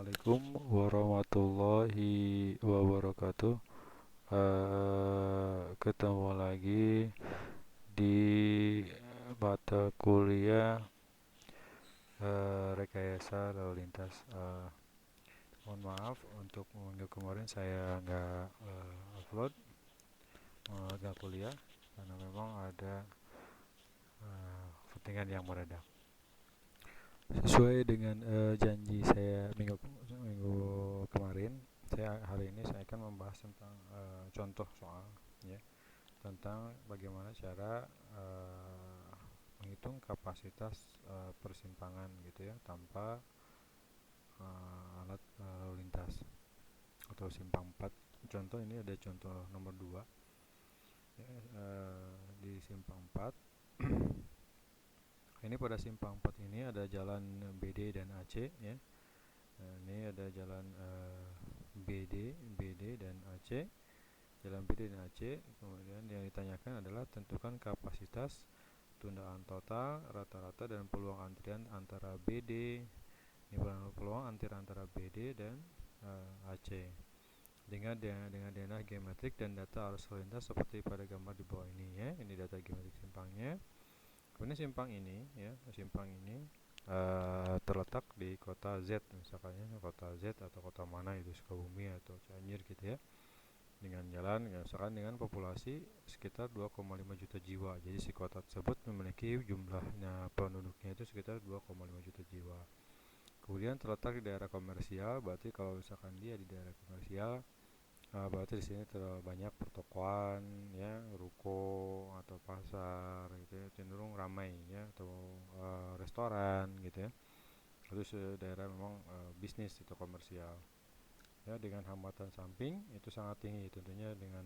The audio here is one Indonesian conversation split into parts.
Assalamualaikum warahmatullahi wabarakatuh. Ketemu lagi di mata kuliah rekayasa lalu lintas. Mohon maaf untuk minggu kemarin saya nggak upload, nggak kuliah karena memang ada kepentingan yang mendadak. Sesuai dengan janji saya minggu kemarin, hari ini saya akan membahas tentang contoh soal, ya, tentang bagaimana cara menghitung kapasitas persimpangan gitu ya tanpa alat lalu lintas atau simpang 4. Contoh ini ada contoh nomor 2 ya, di simpang 4. Ini pada simpang 4 ini ada jalan BD dan AC ya. Ini ada jalan BD dan AC. Jalan BD dan AC. Kemudian yang ditanyakan adalah tentukan kapasitas, tundaan total, rata-rata dan peluang antrian antara BD. Ini peluang antrian antara BD dan AC. Dengan data geometrik dan data arus lalu lintas seperti pada gambar di bawah ini ya. Ini data geometrik simpangnya. Kemudian simpang ini terletak di kota Z, misalkan ya, kota Z atau kota mana itu, Sukabumi atau Cianjur gitu ya, dengan jalan ya, misalkan dengan populasi sekitar 2,5 juta jiwa. Jadi si kota tersebut memiliki jumlahnya penduduknya itu sekitar 2,5 juta jiwa. Kemudian terletak di daerah komersial, berarti kalau misalkan dia di daerah komersial, berarti di sini terlalu banyak pertokoan ya, ruko atau pasar gitu ya, cenderung ramai ya, atau restoran gitu ya. Terus daerah memang bisnis atau komersial ya, dengan hambatan samping itu sangat tinggi tentunya. Dengan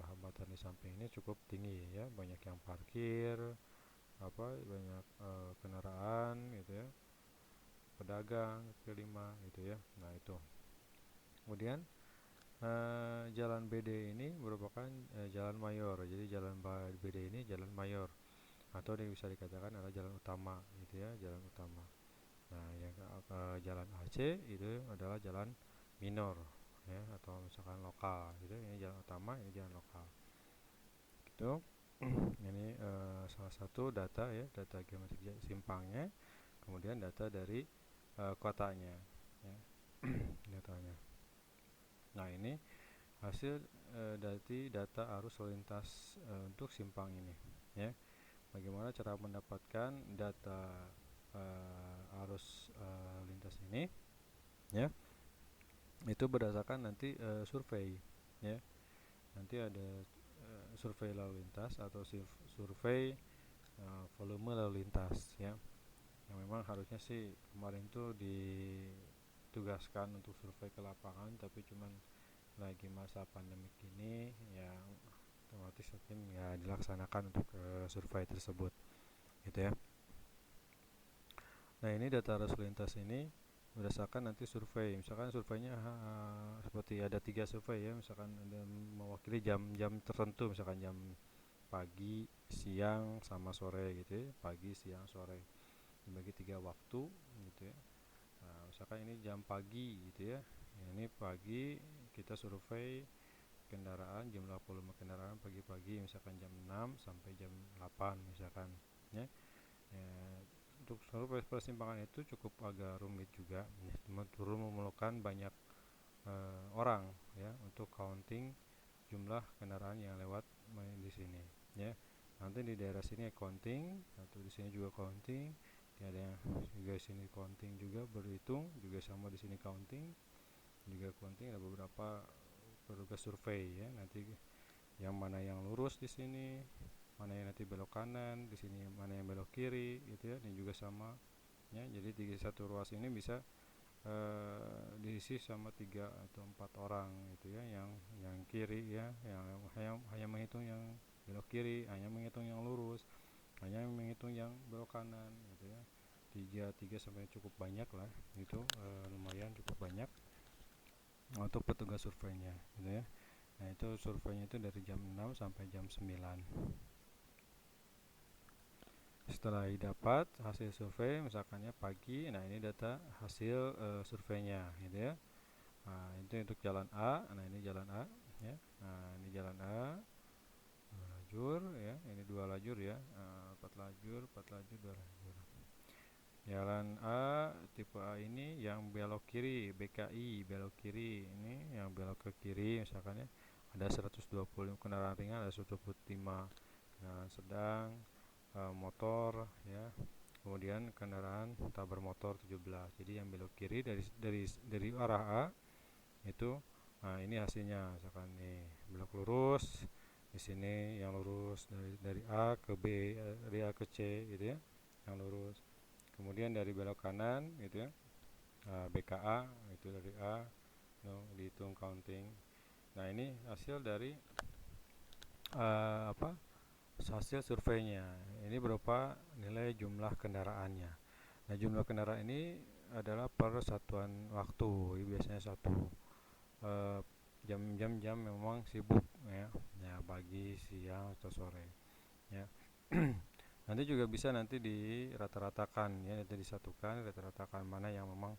hambatan di samping ini cukup tinggi ya, banyak yang parkir, banyak kendaraan gitu ya, pedagang kaki lima gitu ya. Nah itu. Kemudian jalan BD ini merupakan jalan mayor. Jadi jalan BD ini jalan mayor atau yang bisa dikatakan adalah jalan utama gitu ya, jalan utama. Nah, yang jalan AC itu adalah jalan minor ya, atau misalkan lokal gitu. Ini jalan utama, ini jalan lokal. Gitu. Ini salah satu data ya, data geometrik simpangnya. Kemudian data dari kotanya ya. Datanya. Nah, ini hasil dari data arus lalu lintas untuk simpang ini ya. Bagaimana cara mendapatkan data arus lintas ini ya, itu berdasarkan nanti survei ya. Nanti ada survei lalu lintas atau survei volume lalu lintas ya, yang memang harusnya sih kemarin tuh ditugaskan untuk survei ke lapangan, tapi cuman lagi masa pandemik ini ya, otomatis mungkin ya dilaksanakan untuk survei tersebut gitu ya. Nah, ini data arus lintas ini berdasarkan nanti survei. Misalkan surveinya seperti ada 3 survei ya, misalkan ada mewakili jam-jam tertentu, misalkan jam pagi, siang, sama sore gitu ya. Pagi, siang, sore, dibagi 3 waktu gitu ya. Nah, misalkan ini jam pagi gitu ya. Ini pagi kita survei kendaraan, jumlah volume kendaraan pagi-pagi misalkan jam 6 sampai jam 8 misalkan ya. Untuk survei persimpangan itu cukup agak rumit juga ya, memerlukan banyak orang ya untuk counting jumlah kendaraan yang lewat di sini ya. Nanti di daerah sini counting, atau di sini juga counting, ada yang juga sini counting juga, berhitung juga sama, di sini counting juga counting. Ada beberapa petugas survei ya, nanti yang mana yang lurus di sini, mana yang nanti belok kanan, di sini mana yang belok kiri gitu ya. Ini juga sama ya. Jadi di satu ruas ini bisa diisi sama 3 atau 4 orang gitu ya, yang kiri ya, yang hanya menghitung yang belok kiri, hanya menghitung yang lurus, hanya menghitung yang belok kanan gitu ya. Tiga sampai cukup banyak lah itu, lumayan cukup banyak untuk petugas surveinya gitu ya. Nah, itu surveinya itu dari jam 6 sampai jam 9. Setelah didapat hasil survei misalkannya pagi, nah ini data hasil surveinya gitu ya. Nah, itu untuk jalan A. Nah, ini jalan A ya. Nah, ini jalan A, dua lajur ya. Ini dua lajur ya. 4 lajur, 4 lajur, 2 lajur. Jalan A tipe A ini yang belok kiri, BKI belok kiri. Ini yang belok ke kiri misalkan ya. Ada 125 kendaraan ringan, ada 125 kendaraan sedang, motor ya. Kemudian kendaraan tak bermotor 17. Jadi yang belok kiri dari arah A itu, nah ini hasilnya misalkan nih belok lurus di sini yang lurus dari A ke B, dari A ke C gitu ya, yang lurus. Kemudian dari belok kanan gitu ya, BKA itu dari A, no, dihitung counting. Nah ini hasil dari apa, hasil surveinya. Ini berupa nilai jumlah kendaraannya. Nah jumlah kendaraan ini adalah per satuan waktu, biasanya satu jam-jam memang sibuk ya, pagi, siang atau sore ya. Nanti juga bisa nanti dirata-ratakan ya, nanti disatukan, rata-ratakan mana yang memang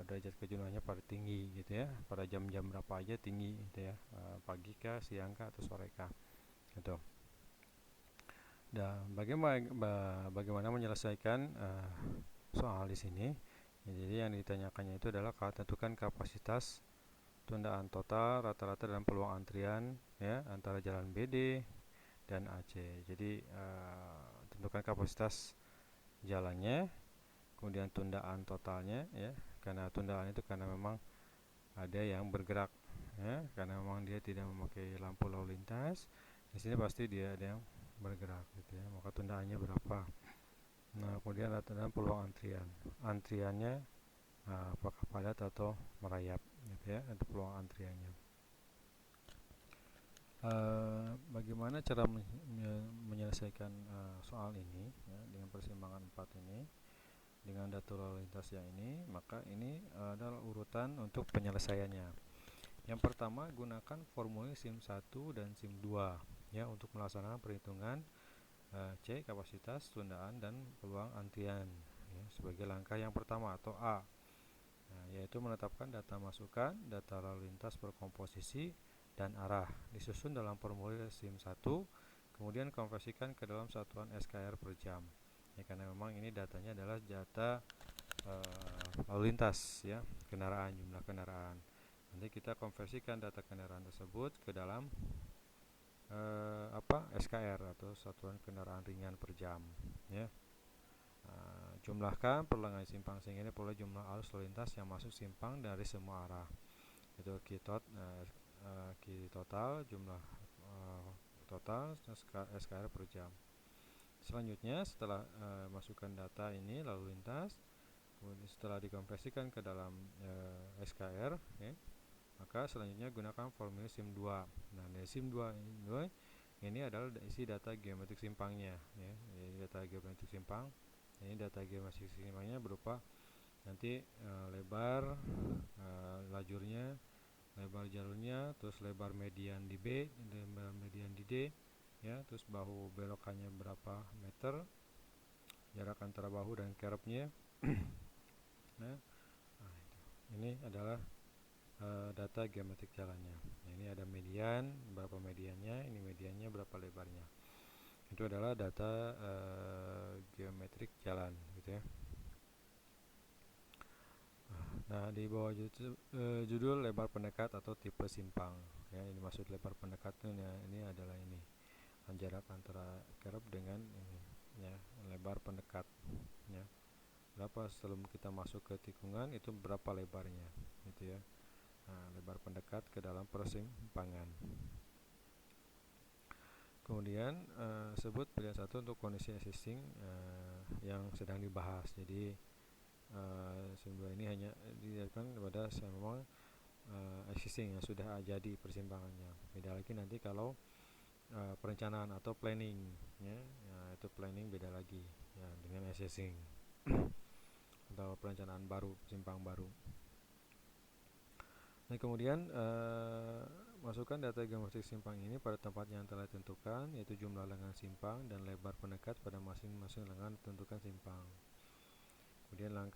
derajat kejenuhannya pada tinggi gitu ya, pada jam-jam berapa aja tinggi gitu ya, pagi kah, siang kah, atau sore kah gitu. Dan bagaimana menyelesaikan soal di sini. Jadi yang ditanyakannya itu adalah tentukan kapasitas tundaan total rata-rata dalam peluang antrian ya antara jalan BD dan AC. Jadi tentukan kapasitas jalannya, kemudian tundaan totalnya ya. Karena tundaan itu karena memang ada yang bergerak ya, karena memang dia tidak memakai lampu lalu lintas. Di sini pasti dia ada yang bergerak gitu ya. Maka tundaannya berapa? Nah, kemudian rata-rata peluang antriannya apakah padat atau merayap gitu ya, untuk peluang antriannya. Bagaimana cara menyelesaikan soal ini ya, dengan persimpangan 4 ini dengan data lalu lintas yang ini, maka ini adalah urutan untuk penyelesaiannya. Yang pertama, gunakan formulir SIM 1 dan SIM 2 ya untuk melaksanakan perhitungan C kapasitas tundaan dan peluang antrian ya, sebagai langkah yang pertama atau A. Nah, yaitu menetapkan data masukan, data lalu lintas berkomposisi dan arah disusun dalam formulir SIM 1, kemudian konversikan ke dalam satuan SKR per jam. Ya, karena memang ini datanya adalah data lalu lintas ya, kendaraan, jumlah kendaraan. Nanti kita konversikan data kendaraan tersebut ke dalam SKR atau satuan kendaraan ringan per jam ya. Jumlahkan perlengkapan simpang sehingga ini peroleh jumlah arus lalu lintas yang masuk simpang dari semua arah. Itu total jumlah total SKR per jam. Selanjutnya setelah masukkan data ini lalu lintas, kemudian setelah dikonversikan ke dalam SKR ya, maka selanjutnya gunakan formulir SIM 2. Nah, dari SIM 2 ini adalah isi data geometrik simpangnya ya. Jadi data geometrik simpang. Ini data geometrik simpangnya berupa nanti lebar lajurnya, lebar jalurnya, terus lebar median di B, lebar median di D ya, terus bahu belokannya berapa meter, jarak antara bahu dan keropnya. Nah, ini adalah data geometrik jalannya. Nah, ini ada median, berapa mediannya, ini mediannya berapa lebarnya. Itu adalah data geometrik jalan gitu ya. Nah, di bawah judul lebar pendekat atau tipe simpang ya, ini maksud lebar pendekat ini adalah ini jarak antara kerb dengan ini ya, lebar pendekat ya. Berapa sebelum kita masuk ke tikungan itu berapa lebarnya gitu ya. Nah, lebar pendekat ke dalam persimpangan. Kemudian sebut pilihan satu untuk kondisi existing yang sedang dibahas. Jadi SIM 2 ini hanya dilihatkan kepada memang existing yang sudah jadi persimpangannya. Beda lagi nanti kalau perencanaan atau planning ya, itu planning beda lagi ya dengan existing atau perencanaan baru, simpang baru. Nah, kemudian Masukkan data geometrik simpang ini pada tempat yang telah ditentukan, yaitu jumlah lengan simpang dan lebar pendekat pada masing-masing lengan tentukan simpang. Kemudian langkah